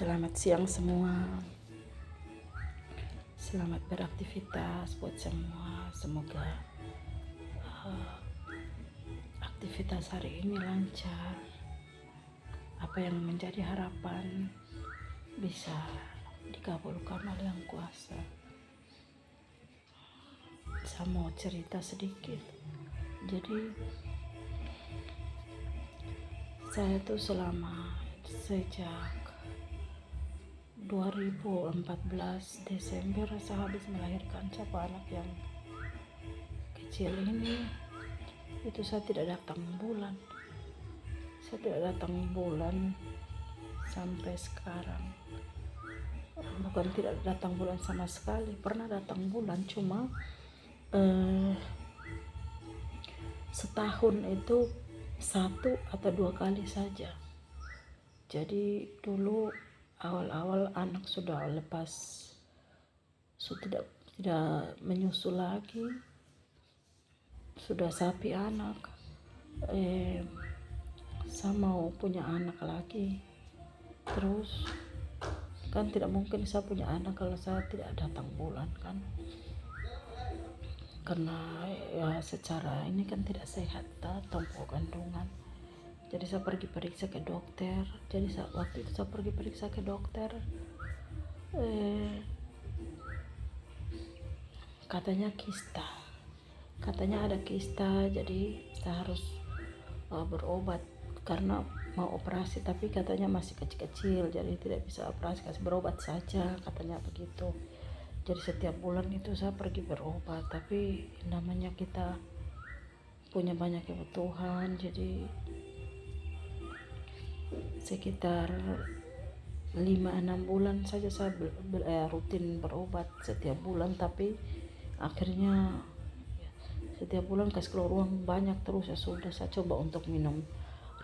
Selamat siang semua. Selamat beraktivitas buat semua. Semoga aktivitas hari ini lancar. Apa yang menjadi harapan bisa dikabulkan oleh Yang Kuasa. Saya mau cerita sedikit. Jadi saya tuh sejak 2014 Desember saya habis melahirkan satu anak yang kecil ini. Itu saya tidak datang bulan sampai sekarang. Bukan tidak datang bulan sama sekali, pernah datang bulan, cuma setahun itu 1 atau 2 kali saja. Jadi dulu awal-awal anak sudah lepas, sudah tidak menyusul lagi, sudah sapi anak. Saya mau punya anak lagi. Terus kan tidak mungkin saya punya anak kalau saya tidak datang bulan kan, karena ya secara ini kan tidak sehat tempuh kandungan. Jadi saya pergi periksa ke dokter. Jadi waktu itu saya pergi periksa ke dokter, katanya ada kista. Jadi saya harus berobat karena mau operasi, tapi katanya masih kecil-kecil, jadi tidak bisa operasi, kasih berobat saja, katanya begitu. Jadi setiap bulan itu saya pergi berobat, tapi namanya kita punya banyak kebutuhan, jadi sekitar 5-6 bulan saja saya rutin berobat setiap bulan. Tapi akhirnya setiap bulan kasih keluar uang banyak terus. Ya sudah, saya coba untuk minum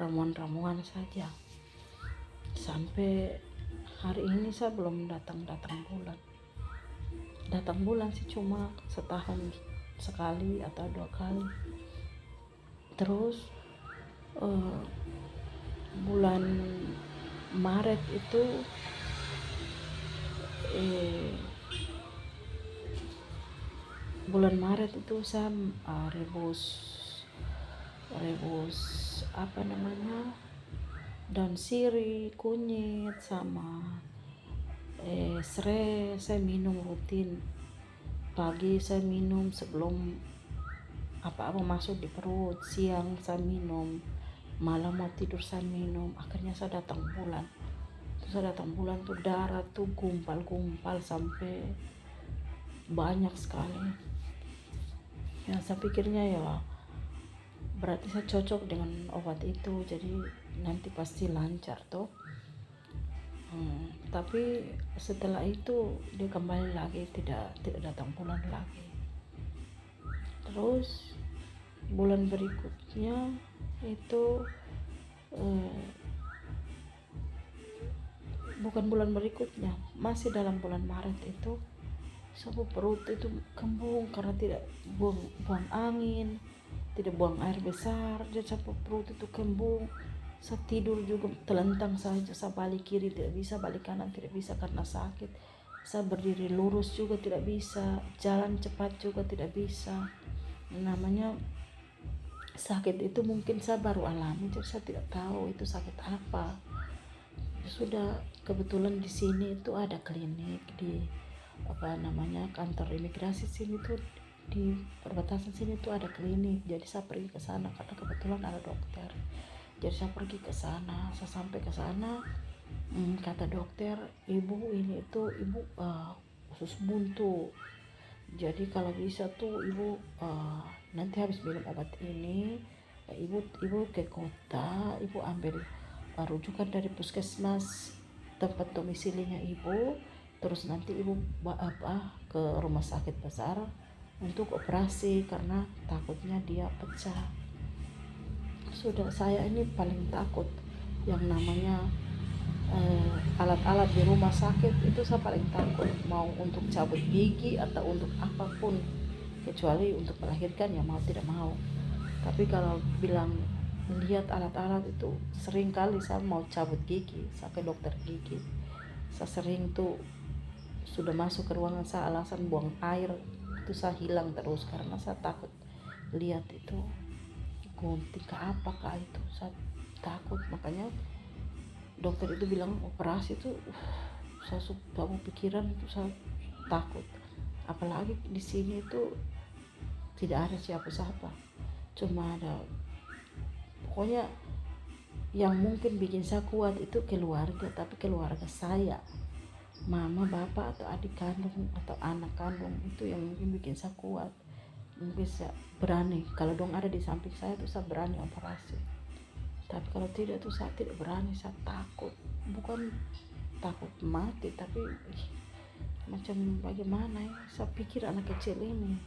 ramuan-ramuan saja. Sampai hari ini saya belum datang bulan. Datang bulan sih cuma setahun sekali atau 2 kali. Terus bulan Maret itu saya rebus daun sirih, kunyit sama serai. Saya minum rutin. Pagi saya minum sebelum apa-apa masuk di perut, siang saya minum, malam mau tidur saya minum. Akhirnya saya datang bulan. Tuh darah tuh gumpal sampai banyak sekali. Ya saya pikirnya ya berarti saya cocok dengan obat itu, jadi nanti pasti lancar toh. Tapi setelah itu dia kembali lagi, tidak datang bulan lagi. Terus bulan berikutnya itu bukan bulan berikutnya, masih dalam bulan Maret itu sapu perut itu kembung karena tidak buang angin, tidak buang air besar. Jadi sapu perut itu kembung. Saya tidur juga telentang saja, saya balik kiri tidak bisa, balik kanan tidak bisa karena sakit. Saya berdiri lurus juga tidak bisa, jalan cepat juga tidak bisa. Namanya sakit itu mungkin saya baru alami, jadi saya tidak tahu itu sakit apa. Sudah kebetulan di sini itu ada klinik di kantor imigrasi sini tuh, di perbatasan sini tuh ada klinik. Jadi saya pergi ke sana karena kebetulan ada dokter. Jadi saya pergi ke sana. Saya sampai ke sana, kata dokter, ibu usus buntu. Jadi kalau bisa tuh ibu nanti habis minum obat ini, ibu ke kota, ibu ambil rujukan dari puskesmas tempat domisilinya ibu, terus nanti ibu ke rumah sakit besar untuk operasi karena takutnya dia pecah. Sudah, saya ini paling takut yang namanya alat-alat di rumah sakit itu. Saya paling takut, mau untuk cabut gigi atau untuk apapun, kecuali untuk melahirkan ya mau tidak mau. Tapi kalau bilang lihat alat-alat itu, sering kali saya mau cabut gigi sampai dokter gigi. Saya sering tuh sudah masuk ke ruangan saya alasan buang air itu saya hilang terus karena saya takut lihat itu gunting ke apakah itu, saya takut. Makanya dokter itu bilang operasi itu saya sudah pikiran itu saya takut, apalagi di sini itu tidak ada siapa-siapa, cuma ada pokoknya yang mungkin bikin saya kuat itu keluarga, tapi keluarga saya mama, bapak, atau adik kandung atau anak kandung itu yang mungkin bikin saya kuat, mungkin saya berani kalau dong ada di samping saya tuh saya berani operasi. Tapi kalau tidak tuh saya tidak berani, saya takut, bukan takut mati tapi macam bagaimana ya, saya pikir anak kecil ini.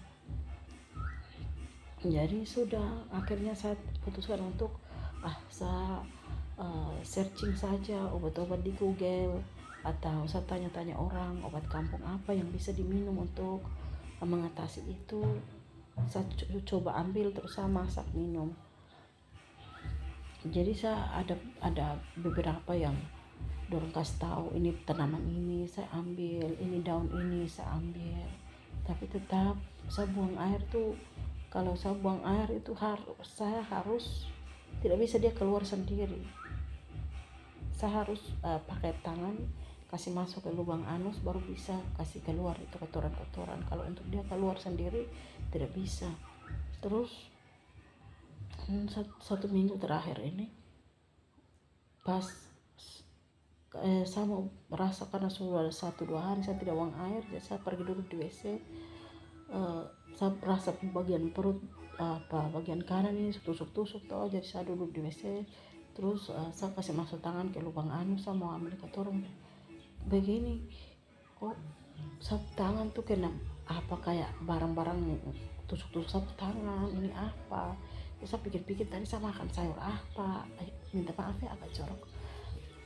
Jadi sudah akhirnya saya putuskan untuk saya searching saja obat-obat di Google, atau saya tanya-tanya orang obat kampung apa yang bisa diminum untuk mengatasi itu. Saya coba ambil terus saya masak minum. Jadi saya ada beberapa yang dorong kasih tahu ini tanaman ini saya ambil, ini daun ini saya ambil, tapi tetap saya buang air tuh, kalau saya buang air itu saya harus tidak bisa dia keluar sendiri, saya harus pakai tangan kasih masuk ke lubang anus baru bisa kasih keluar itu kotoran-kotoran. Kalau untuk dia keluar sendiri tidak bisa. Terus 1 minggu terakhir ini pas saya mau merasa karena sudah 1-2 hari saya tidak buang air, jadi saya pergi duduk di WC. Saya merasa bagian perut bagian kanan ini tusuk-tusuk toh, jadi saya duduk di WC terus saya kasih masuk tangan ke lubang anus, saya mau ambil kotoran begini kok sapu tangan tuh kena apa kayak barang-barang tusuk-tusuk sapu tangan, ini apa. Terus saya pikir-pikir tadi saya makan sayur apa, minta maaf ya agak jorok,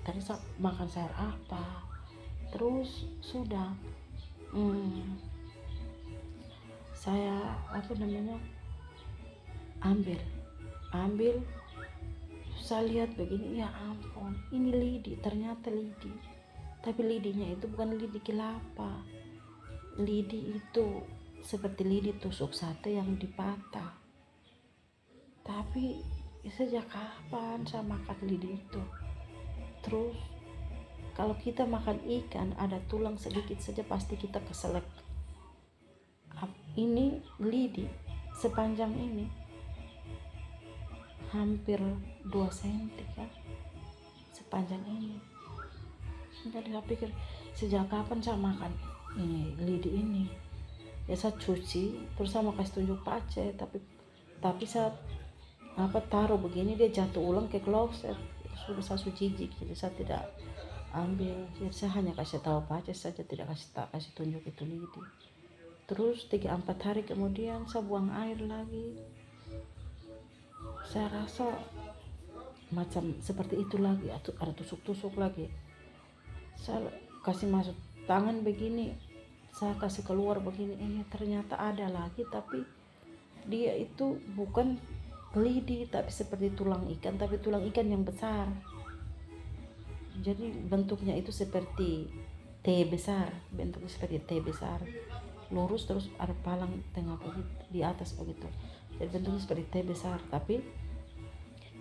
tadi saya makan sayur apa. Terus sudah saya ambil saya lihat begini, ya ampun ini lidi, ternyata lidi. Tapi lidinya itu bukan lidi kelapa, lidi itu seperti lidi tusuk sate yang dipatah. Tapi sejak kapan saya makan lidi itu? Terus kalau kita makan ikan ada tulang sedikit saja pasti kita keselak. Ini lidi sepanjang ini hampir 2 cm kan, sepanjang ini. Jadi saya pikir sejak kapan saya makan ini lidi ini. Ya saya cuci terus saya mau kasih tunjuk pace, tapi saya taruh begini dia jatuh ulang ke kloset. Sudah saya jijik, jadi saya tidak ambil. Jadi saya hanya kasih tahu pace saja, tidak kasih tunjuk itu lidi. Terus 3-4 hari kemudian saya buang air lagi, saya rasa macam seperti itu lagi, ada tusuk-tusuk lagi. Saya kasih masuk tangan begini, saya kasih keluar begini, ini ternyata ada lagi, tapi dia itu bukan lidi tapi seperti tulang ikan, tapi tulang ikan yang besar. Jadi bentuknya itu seperti T besar, bentuknya seperti T besar, lurus terus ada palang tengah begitu, di atas begitu. Jadi bentuknya seperti T besar, tapi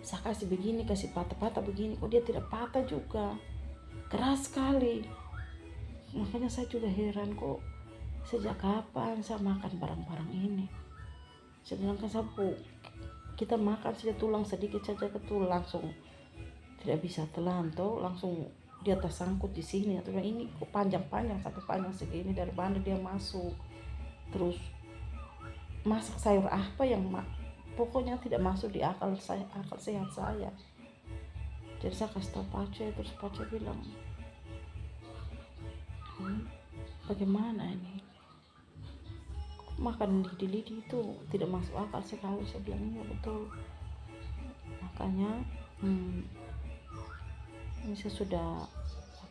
saya kasih begini, kasih patah-patah begini, kok dia tidak patah juga, keras sekali. Makanya saya juga heran, kok sejak kapan saya makan barang-barang ini. Sedangkan kita makan saja tulang sedikit saja ke tulang langsung tidak bisa telan toh, langsung di atas sangkut di sini. Atau ini kok panjang-panjang sampai panjang segini, dari mana dia masuk. Terus masak sayur apa yang pokoknya tidak masuk di akal sehat saya. Jadi saya kasih tahu pace, terus pace bilang bagaimana ini, makan lidi itu tidak masuk akal sekali. Saya bilang iya betul. Makanya ini saya sudah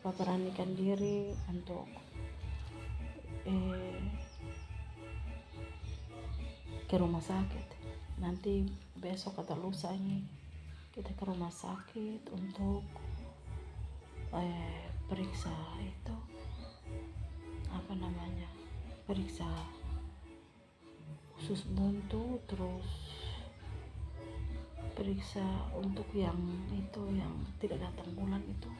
beranikan diri untuk ke rumah sakit. Nanti besok atau lusa ini kita ke rumah sakit untuk periksa itu apa namanya, periksa usus buntu, terus periksa untuk yang itu yang tidak datang bulan itu,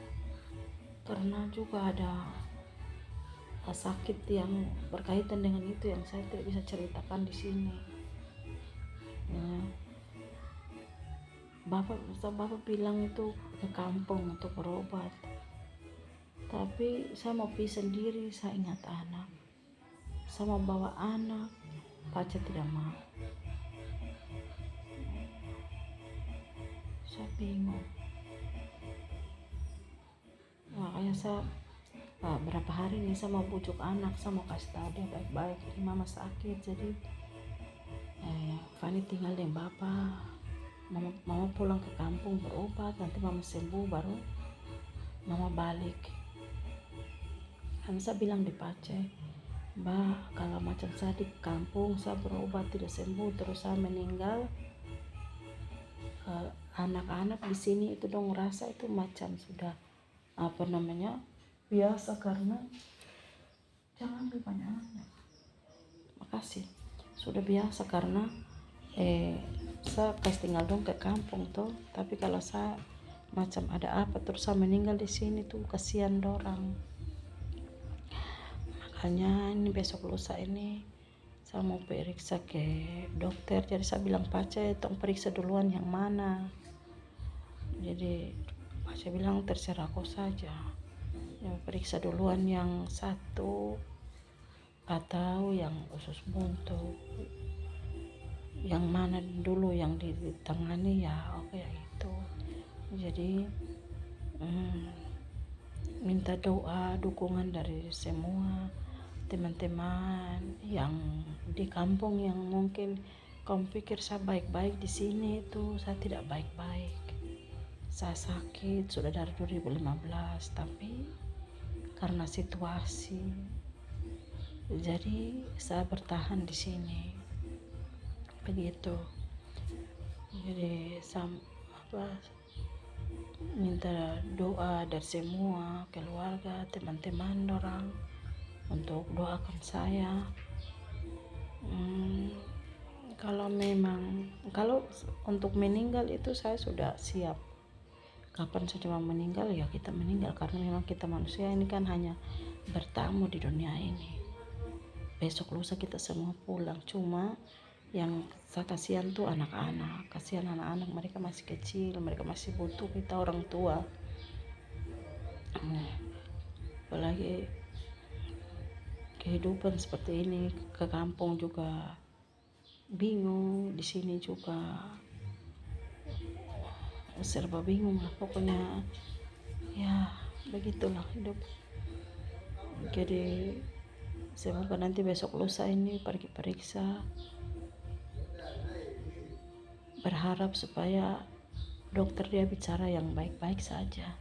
karena juga ada sakit yang berkaitan dengan itu yang saya tidak bisa ceritakan di sini. Ya, bapak bilang itu ke kampung untuk berobat, tapi saya mau pergi sendiri. Saya ingat anak, saya mau bawa anak, pacar tidak mau. Saya bingung, makanya saya berapa hari ini saya mau bujuk anak, saya mau kasih tahu dia baik-baik, ini mama sakit, jadi Fani tinggal dengan bapak, mama pulang ke kampung berobat, nanti mama sembuh baru mama balik. Kan saya bilang di Pace, Mbak, kalau macam saya di kampung saya berobat tidak sembuh terus saya meninggal, anak-anak di sini itu dong rasa itu macam sudah apa namanya biasa, karena jangan ambil banyak anak, makasih, sudah biasa karena saya kasih tinggal dong ke kampung tuh, tapi kalau saya macam ada apa terus saya meninggal di sini tuh kasihan dorang. Makanya ini besok lusa ini saya mau periksa ke dokter, jadi saya bilang Pace tong periksa duluan yang mana, jadi Pace bilang terserah kau saja, ya periksa duluan yang satu atau yang usus buntu, yang mana dulu yang ditangani ya oke ya itu. Jadi minta doa dukungan dari semua teman-teman yang di kampung yang mungkin kamu pikir saya baik-baik di sini, itu saya tidak baik-baik. Saya sakit sudah dari 2015, tapi karena situasi jadi saya bertahan di sini begitu. Jadi minta doa dari semua keluarga, teman-teman orang untuk doakan saya. Kalau untuk meninggal itu saya sudah siap. Kapan saya cuma meninggal ya kita meninggal, karena memang kita manusia ini kan hanya bertamu di dunia ini. Besok lusa kita semua pulang. Cuma yang saya kasihan tuh anak-anak, kasihan anak-anak, mereka masih kecil, mereka masih butuh kita orang tua. Apalagi kehidupan seperti ini, ke kampung juga bingung, di sini juga serba bingung lah pokoknya, ya begitulah hidup. Jadi semoga nanti besok lusa ini pergi periksa, berharap supaya dokter dia bicara yang baik-baik saja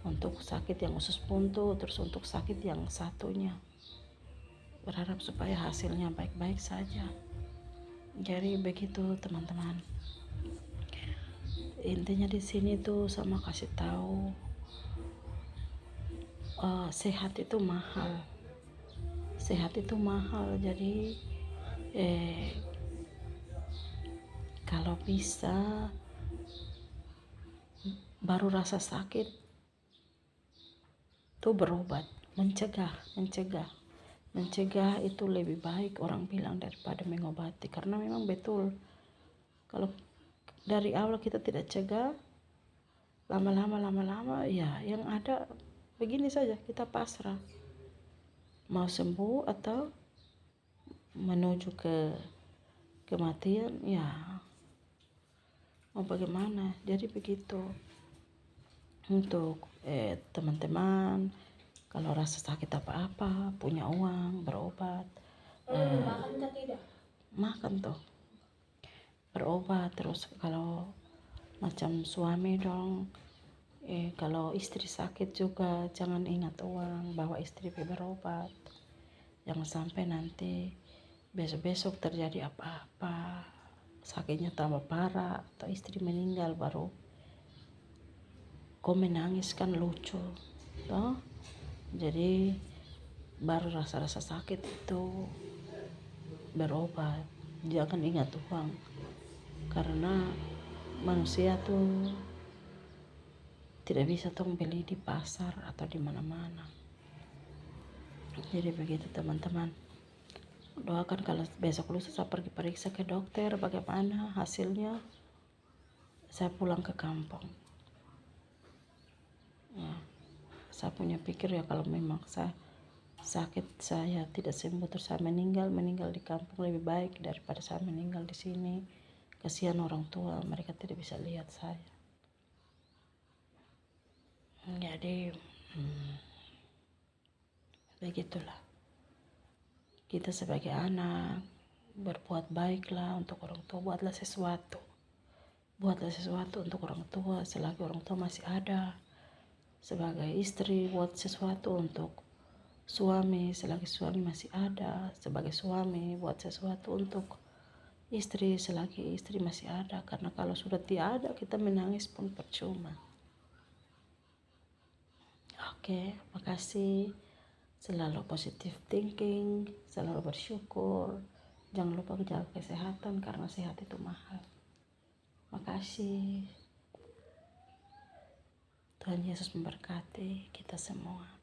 untuk sakit yang usus buntu, terus untuk sakit yang satunya berharap supaya hasilnya baik-baik saja. Jadi begitu teman-teman, intinya di sini tuh sama kasih tahu sehat itu mahal, sehat itu mahal. Jadi kalau bisa baru rasa sakit tuh berobat, mencegah itu lebih baik orang bilang daripada mengobati, karena memang betul kalau dari awal kita tidak cegah, lama-lama ya yang ada begini saja, kita pasrah mau sembuh atau menuju ke kematian, ya mau bagaimana. Jadi begitu untuk teman-teman, kalau rasa sakit apa-apa, punya uang, berobat. Makan kan tidak? Makan tuh, berobat. Terus kalau macam suami dong, kalau istri sakit juga jangan ingat uang, bawa istri pergi berobat. Jangan sampai nanti besok-besok terjadi apa-apa, sakitnya tambah parah atau istri meninggal, baru kau menangis kan lucu. toh. Jadi baru rasa-rasa sakit itu berobat. Jangan ingat uang, karena manusia tuh tidak bisa tong beli di pasar atau di mana-mana. Jadi begitu teman-teman. Doakan kalau besok lusa saya pergi periksa ke dokter bagaimana hasilnya, saya pulang ke kampung. Ya, saya punya pikir ya kalau memang saya sakit, saya tidak sembuh terus saya meninggal di kampung lebih baik daripada saya meninggal di sini. Kasihan orang tua, mereka tidak bisa lihat saya. Jadi begitulah. Kita sebagai anak berbuat baiklah untuk orang tua, buatlah sesuatu untuk orang tua selagi orang tua masih ada. Sebagai istri buat sesuatu untuk suami selagi suami masih ada. Sebagai suami buat sesuatu untuk istri selagi istri masih ada, karena kalau sudah tiada kita menangis pun percuma. Oke, makasih. Selalu positive thinking, selalu bersyukur. Jangan lupa jaga kesehatan karena sehat itu mahal. Makasih. Tuhan Yesus memberkati kita semua.